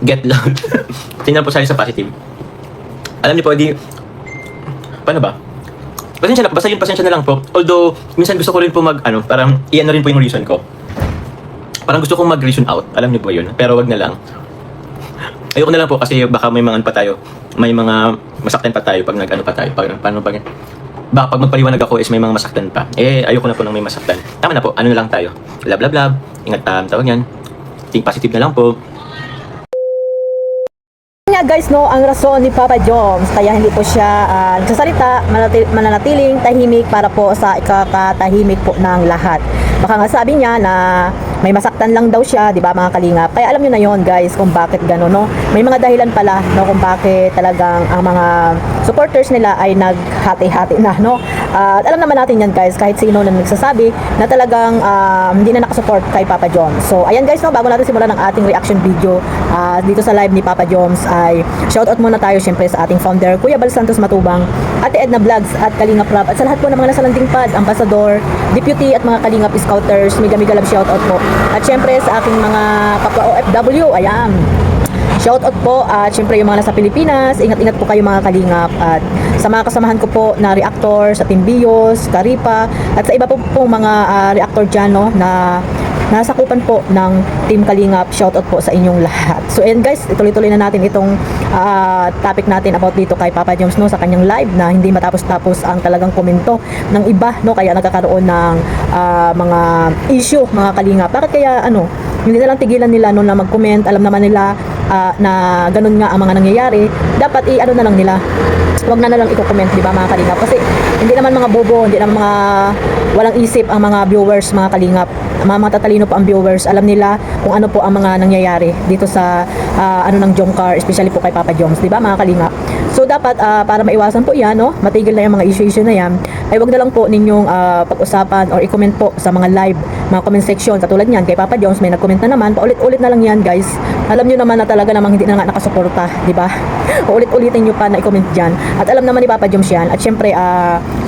get loud. Tingnan po sa positive. Alam niyo po, paano ba? Pasensya na lang po. Although, minsan gusto ko rin po parang iyan na rin po yung reason ko. Parang gusto kong mag-reason out. Alam niyo po yun. Pero wag na lang. Ayoko na lang po kasi baka may mga pa tayo. May mga masaktan pa tayo pag nag-ano pa tayo. Baka pag magpaliwanag ako is may mga masaktan pa. Ayoko na po ng may masaktan. Tama na po. Ano na lang tayo. Love, love, love. Ingat, tawag yan. Think positive na lang po. Nga guys, no, ang rason ni Papa Joms kaya hindi po siya nagsasalita, mananatiling tahimik para po sa ikakatahimik po ng lahat. Baka nga sabi niya na may masaktan lang daw siya, di ba mga kalingap? Kaya alam niyo na yon guys kung bakit gano'n, no? May mga dahilan pala, no, kung bakit talagang ang mga supporters nila ay naghati-hati na, no? At alam naman natin yan guys, kahit sino na nagsasabi na talagang hindi na nakasupport kay Papa Joms. So ayan guys, no, bago natin simulan ang ating reaction video dito sa live ni Papa Joms, ay shoutout muna tayo syempre sa ating founder Kuya Bal Santos Matubang, Ate Edna Vlogs at Kalingap Rap, at sa lahat po ng mga nasa landing pad, Ambassador, Deputy at mga Kalingap Scouters, mega love shoutout po. At syempre sa aking mga kapwa OFW, ayan, shoutout po. At syempre yung mga nasa Pilipinas, ingat-ingat po kayo mga kalingap. At sa mga kasamahan ko po na reactor sa Team Bios, Karipa, at sa iba po mga reactor dyan, no, na nasakupan po ng Team Kalingap, shoutout po sa inyong lahat. So ayan guys, ituloy-tuloy na natin itong topic natin about dito kay Papa Joms, no, sa kanyang live na hindi matapos-tapos ang talagang komento ng iba, no, kaya nagkakaroon ng mga issue mga kalingap. Bakit kaya hindi na lang tigilan nila no na mag-comment? Alam naman nila na ganun nga ang mga nangyayari. Dapat na lang nila, wag na lang i-comment, di ba mga kalingap? Kasi hindi naman mga bobo, hindi naman mga walang isip ang mga viewers mga kalingap. Mga tatalino po ang viewers, alam nila kung ano po ang mga nangyayari dito sa ng Jomcar, especially po kay Papa Joms, di ba mga kalingap? So dapat para maiwasan po yan, no, matigil na yung mga issue na yan, ay wag na lang po ninyong pag-usapan or i-comment po sa mga live, mga comment section. Katulad niyan kay Papa Joms, may nag-comment na naman, paulit-ulit na lang yan guys. Alam nyo naman na talaga namang hindi na nga nakasuporta, di ba? Ulit-ulitin nyo pa na i-comment dyan. At alam naman ni Papa Joms yan. At syempre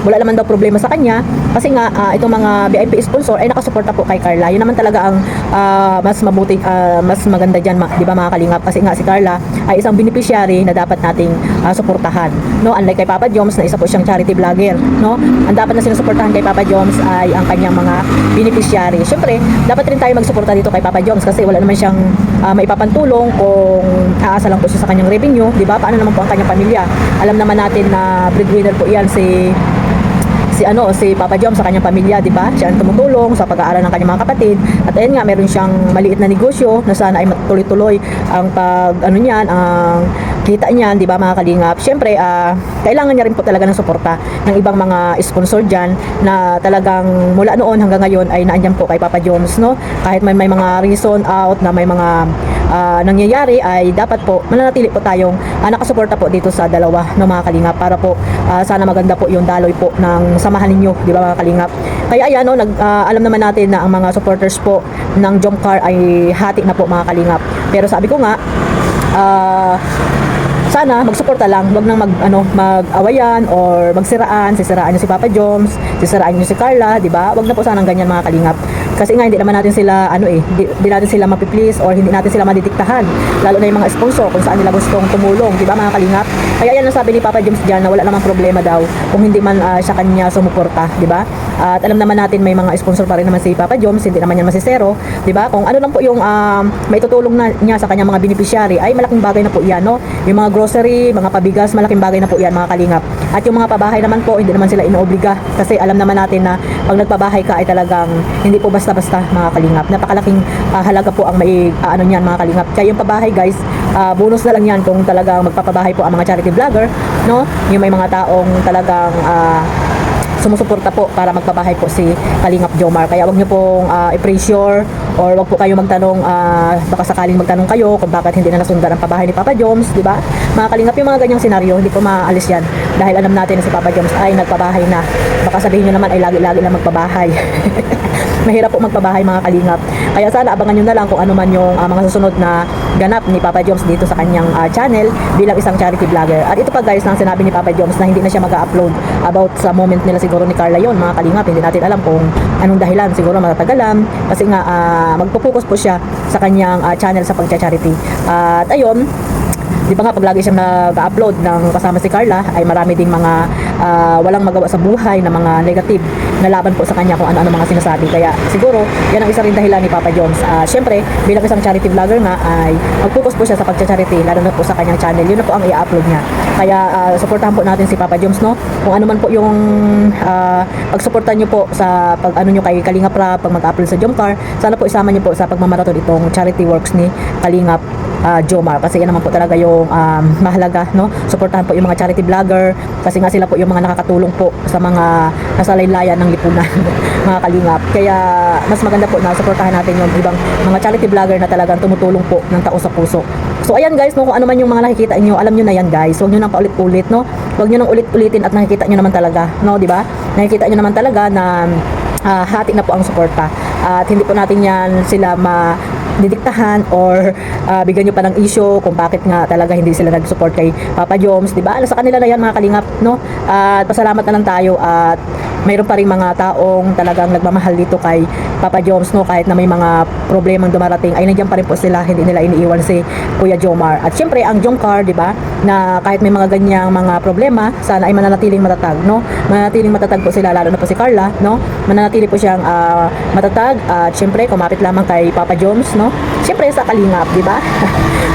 wala naman daw problema sa kanya kasi nga itong mga VIP sponsor ay nakasuporta po kay Carla. Yun naman talaga ang mas mabuti, mas maganda dyan, di ba mga kalingap? Kasi nga si Carla ay isang beneficiary na dapat nating suportahan, no? Unlike kay Papa Joms na isa po siyang charity vlogger, no? Ang dapat na sinusuportahan kay Papa Joms ay ang kanyang mga beneficiary. Syempre dapat rin tayo magsuporta dito kay Papa Joms kasi wala naman siyang maipapantulong kung aasa lang po siya sa kanyang revenue, di ba? Paano naman po ang kanyang pamilya? Alam naman natin na breadwinner po yan si Papa Joms sa kanyang pamilya, di ba? Siya ang tumutulong sa pag-aaral ng kanyang mga kapatid. At ayun nga, meron siyang maliit na negosyo na sana ay matuloy-tuloy ang ang kita niyan, di ba mga kalingap? Syempre, kailangan niya rin po talaga ng suporta ng ibang mga sponsor dyan na talagang mula noon hanggang ngayon ay naandyan po kay Papa Joms, no? Kahit may mga reason out na may mga nangyayari, ay dapat po mananatili po tayong nakasuporta po dito sa dalawa ng mga kalingap para po sana maganda po yung daloy po ng samahan ninyo, di ba mga kalingap? Kaya ayan, no, alam naman natin na ang mga supporters po ng Jomcar ay hati na po mga kalingap. Pero sabi ko nga, sana magsuporta lang, wag nang mag-awayan or magsiraan, sisiraan niyo si Papa Joms, sisiraan niyo si Carla, di ba? Wag na po sanang ganyan mga kalingap. Kasi nga hindi naman natin sila hindi natin sila mapiplease or hindi natin sila madidiktahan. Lalo na yung mga sponsor kung saan nila gustong tumulong, di ba mga kalingap? Kaya yan ang sabi ni Papa Joms diyan na wala namang problema daw kung hindi man sa kanya sumuporta, di ba? At alam naman natin may mga sponsor pa rin naman si Papa Joms, hindi naman yan masisero, di ba? Kung ano lang po yung maitutulong niya sa kanyang mga beneficiary ay malaking bagay na po yan, no? Yung mga grocery, mga pabigas, malaking bagay na po yan mga kalingap. At yung mga pabahay naman po, hindi naman sila inoobliga kasi alam naman natin na pag nagpabahay ka ay talagang hindi po basta-basta mga kalingap. Napakalaking halaga po ang niyan mga kalingap. Kaya yung pabahay guys, bonus na lang yan kung talagang magpapabahay po ang mga charity vlogger, no? Yung may mga taong talagang sumusuporta po para magpabahay po si Kalingap Jomar. Kaya wag niyo pong i-pressure or wag po kayo magtanong, baka sakaling magtanong kayo kung bakit hindi na nasundan ang pabahay ni Papa Joms, di ba? Mga kalingap, yung mga ganyang senaryo, hindi po maalis yan dahil alam natin na si Papa Joms ay nagpabahay na. Baka sabihin niyo naman ay lagi-lagi lang magpabahay. Mahirap po magpabahay mga kalingap. Kaya sana abangan nyo na lang kung ano man yung mga susunod na ganap ni Papa Joms dito sa kanyang channel bilang isang charity vlogger. At ito pa guys, nang sinabi ni Papa Joms na hindi na siya mag-upload about sa moment nila siguro ni Carla yon mga kalingap. Hindi natin alam kung anong dahilan, siguro matatagalan kasi nga magpo-focus po siya sa kanyang channel sa pagcha-charity. At ayun, di ba nga pag lagi siyang nag-upload ng kasama si Carla ay marami ding mga walang magawa sa buhay na mga negative na laban po sa kanya kung ano-ano mga sinasabi. Kaya siguro yan ang isa rin dahilan ni Papa Joms. Siyempre bilang isang charity vlogger nga ay mag-focus po siya sa pagcha-charity lalo na po sa kanyang channel. Yun na po ang i-upload niya. Kaya suportahan po natin si Papa Joms, no? Kung ano man po yung pagsuportahan niyo po sa pag ano niyo kay Kalingap Rap, pag mag-upload sa Jomcar, sana po isama niyo po sa pagmamarathon itong charity works ni Kalingap Jomar, kasi yan naman po talaga yung mahalaga, no? Suportahan po yung mga charity vlogger kasi nga sila po yung mga nakakatulong po sa mga nasa laylayan ng lipunan mga kalingap. Kaya mas maganda po na suportahan natin yung ibang mga charity vlogger na talagang tumutulong po ng tao sa puso. So ayan guys, no, kung ano man yung mga nakikita nyo, alam nyo na yan guys. Huwag nyo nang paulit-ulit, no? Huwag nyo nang ulit-ulitin at nakikita nyo naman talaga, no? Diba? Nakikita nyo naman talaga na hati na po ang suporta. At hindi po natin yan sila didiktahan or bigyan nyo pa ng issue kung bakit nga talaga hindi sila nag-support kay Papa Joms, di ba? Sa kanila na yan mga kalingap, no? At pasalamat na lang tayo at mayroon pa rin mga taong talagang nagmamahal dito kay Papa Joms, no? Kahit na may mga problemang dumarating ay nandiyan pa rin po sila, hindi nila iniiwan si Kuya Jomar. At syempre ang Jomcar, di ba? Na kahit may mga ganyang mga problema, sana ay mananatiling matatag, no? Mananatiling matatag po sila, lalo na po si Carla, no? Mananatili po siyang matatag at syempre kumapit lamang kay Papa Joms, no? Syempre sa Kalingap, di ba?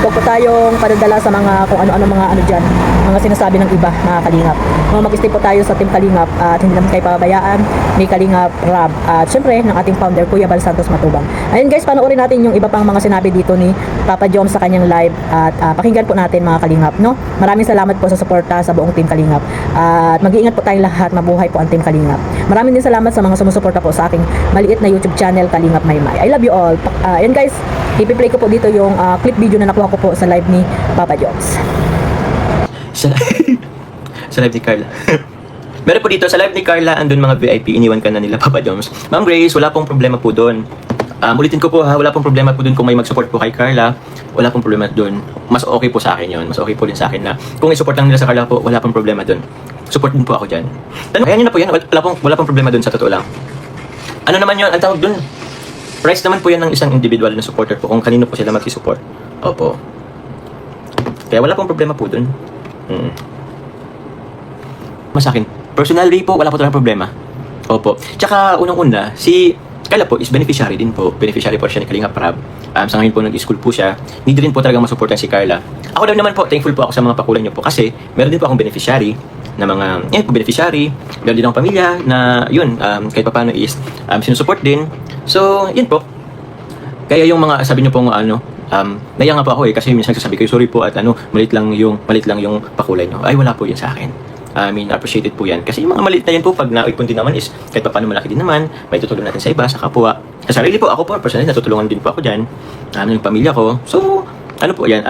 Huwag po tayong padadala sa mga kung ano-ano mga ano dyan, mga sinasabi ng iba, mga Kalingap. Mag-stay po tayo sa Team Kalingap at hindi naman kayo pabayaan ni Kalingap Rab. At syempre ng ating founder, Kuya Bal Santos Matubang. Ayun guys, panoorin natin yung iba pang mga sinabi dito ni Papa Joms sa kanyang live at pakinggan po natin mga Kalingap, no? Maraming salamat po sa suporta sa buong Team Kalingap. At mag-iingat po tayong lahat, mabuhay po ang Team Kalingap. Maraming din salamat sa mga sumusuporta po sa aking maliit na YouTube channel, Kalingap Maymay. I love you all. Ayun guys, ipi-play ko po dito yung clip video na nakuha ko po sa live ni Papa Joms. Sa live ni Carla. Meron po dito sa live ni Carla, andun mga VIP, iniwan ka na nila Papa Joms. Ma'am Grace, wala pong problema po doon. Ulitin ko po ha, wala pong problema po doon kung may mag-support po kay Carla. Wala pong problema doon. Mas okay po sa akin yun. Mas okay po din sa akin na kung i-support lang nila sa Carla po, wala pong problema doon. Support din po ako dyan. Kaya nyo na po yan, wala pong problema doon sa totoo lang. Ano naman yun, ang tawag doon? Price naman po yan ng isang individual na supporter po kung kanino po sila mag-support. Opo. Kaya wala pong problema po doon. Mas akin, personally po, wala po talagang problema. Opo. Tsaka, unang-una, si Carla po is beneficiary din po. Beneficiary po siya ni Kalingap Rab. Sa ngayon po, nag-school po siya. Need rin po talagang masuportan si Carla. Ako lang naman po, thankful po ako sa mga pakulan niyo po. Kasi, meron din po akong beneficiary na mga, yan po, beneficiary. Meron din akong pamilya na, yun, kahit pa paano is, sinusupport din. So, yun po. Kaya yung mga, sabi niyo pong, naiya nga po ako kasi minsan sasabi kayo, sorry po at malit lang yung pakulay niyo. Ay, wala po yan sa akin. Appreciated po yan. Kasi yung mga maliit na yan po, pag naipon din naman is, kahit pa paano malaki din naman, may tutulong natin sa iba, sa kapwa. Sa sarili po, ako po, personally, natutulungan din po ako dyan. Yung pamilya ko. So, ano po yan,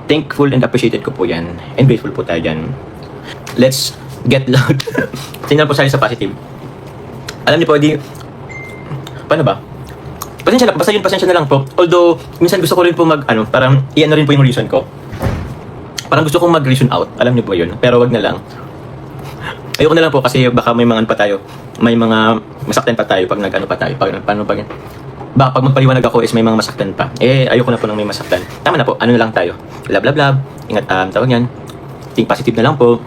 thankful and appreciated ko po yan. And grateful po tayo dyan. Let's get loud. Tingnan po sa positive. Alam niyo po, paano ba? Pasensya na lang po. Although, minsan gusto ko rin po parang iyan na rin po yung reason ko. Parang gusto kong mag-reason out. Alam niyo po yun. Pero wag na lang. Ayoko na lang po kasi baka may mga pa tayo. May mga masaktan pa tayo pag nag-ano pa tayo. Baka pag magpaliwanag ako is may mga masaktan pa. Ayoko na po nang may masaktan. Tama na po. Ano na lang tayo. Love. Ingat, tawag yan. Think positive na lang po.